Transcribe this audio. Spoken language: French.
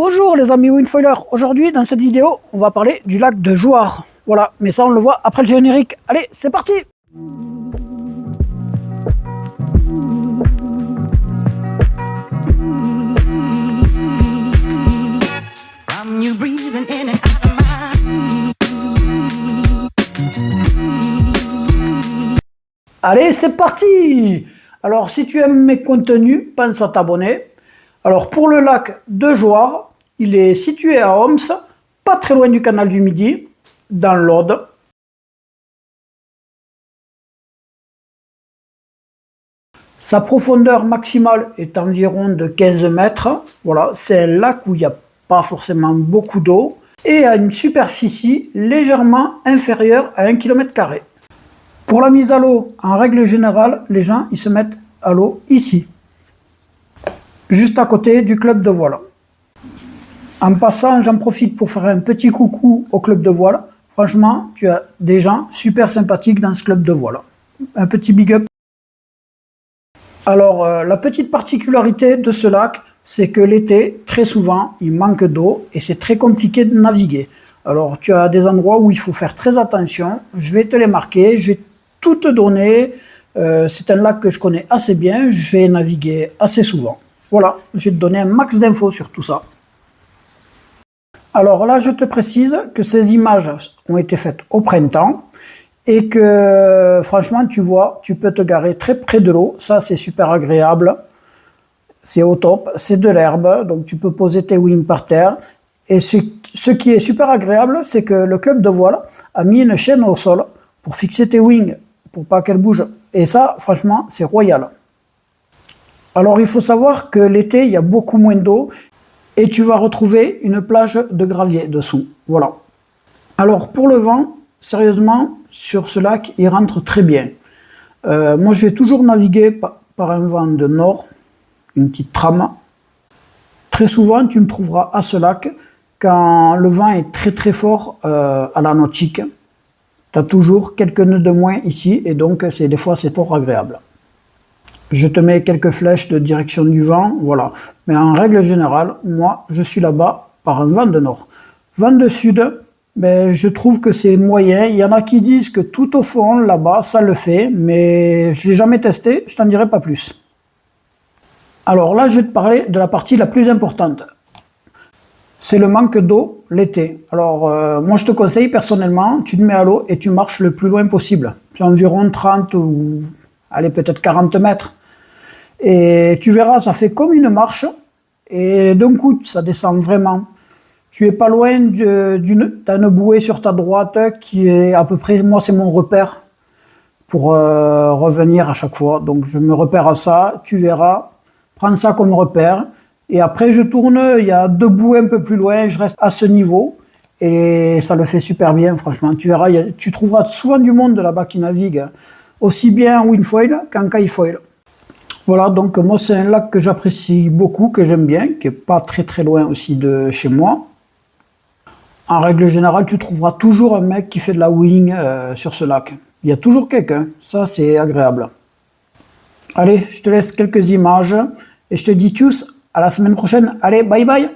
Bonjour les amis wingfoilers, aujourd'hui dans cette vidéo on va parler du lac de Jouarre. Voilà, mais ça on le voit après le générique. Allez, c'est parti! Allez, c'est parti! Alors si tu aimes mes contenus, pense à t'abonner. Alors pour le lac de Jouarre, il est situé à Homs, pas très loin du canal du Midi, dans l'Aude. Sa profondeur maximale est environ de 15 mètres. Voilà, c'est un lac où il n'y a pas forcément beaucoup d'eau et a une superficie légèrement inférieure à 1 km². Pour la mise à l'eau, en règle générale, les gens ils se mettent à l'eau ici, juste à côté du club de voile. En passant, j'en profite pour faire un petit coucou au club de voile. Franchement, tu as des gens super sympathiques dans ce club de voile. Un petit big up. Alors, la petite particularité de ce lac, c'est que l'été, très souvent, il manque d'eau et c'est très compliqué de naviguer. Alors, tu as des endroits où il faut faire très attention. Je vais te les marquer, je vais tout te donner. C'est un lac que je connais assez bien, je vais naviguer assez souvent. Voilà, je vais te donner un max d'infos sur tout ça. Alors là, je te précise que ces images ont été faites au printemps et que franchement, tu vois, tu peux te garer très près de l'eau. Ça, c'est super agréable. C'est au top, c'est de l'herbe, donc tu peux poser tes wings par terre. Et ce qui est super agréable, c'est que le club de voile a mis une chaîne au sol pour fixer tes wings, pour pas qu'elles bougent. Et ça, franchement, c'est royal. Alors, il faut savoir que l'été, il y a beaucoup moins d'eau et tu vas retrouver une plage de gravier dessous. Voilà. Alors, pour le vent, sérieusement, sur ce lac, il rentre très bien. Moi, je vais toujours naviguer par un vent de nord, une petite trame. Très souvent, tu me trouveras à ce lac quand le vent est très très fort à la nautique. Tu as toujours quelques nœuds de moins ici et donc des fois c'est fort agréable. Je te mets quelques flèches de direction du vent, voilà. Mais en règle générale, moi je suis là-bas par un vent de nord. Vent de sud, ben, je trouve que c'est moyen. Il y en a qui disent que tout au fond là-bas ça le fait, mais je ne l'ai jamais testé, je t'en dirai pas plus. Alors là je vais te parler de la partie la plus importante. C'est le manque d'eau l'été. Alors, moi je te conseille personnellement, tu te mets à l'eau et tu marches le plus loin possible. C'est environ 30 ou, allez, peut-être 40 mètres. Et tu verras, ça fait comme une marche. Et d'un coup, ça descend vraiment. Tu es pas loin tu as une bouée sur ta droite qui est à peu près, moi c'est mon repère pour revenir à chaque fois. Donc je me repère à ça, tu verras, prends ça comme repère. Et après, je tourne, il y a deux bouées un peu plus loin, je reste à ce niveau. Et ça le fait super bien, franchement. Tu verras, tu trouveras souvent du monde là-bas qui navigue, aussi bien en wingfoil qu'en kitefoil. Voilà, donc moi, c'est un lac que j'apprécie beaucoup, que j'aime bien, qui n'est pas très très loin aussi de chez moi. En règle générale, tu trouveras toujours un mec qui fait de la wing sur ce lac. Il y a toujours quelqu'un, ça c'est agréable. Allez, je te laisse quelques images et je te dis tchuss. À la semaine prochaine. Allez, bye bye.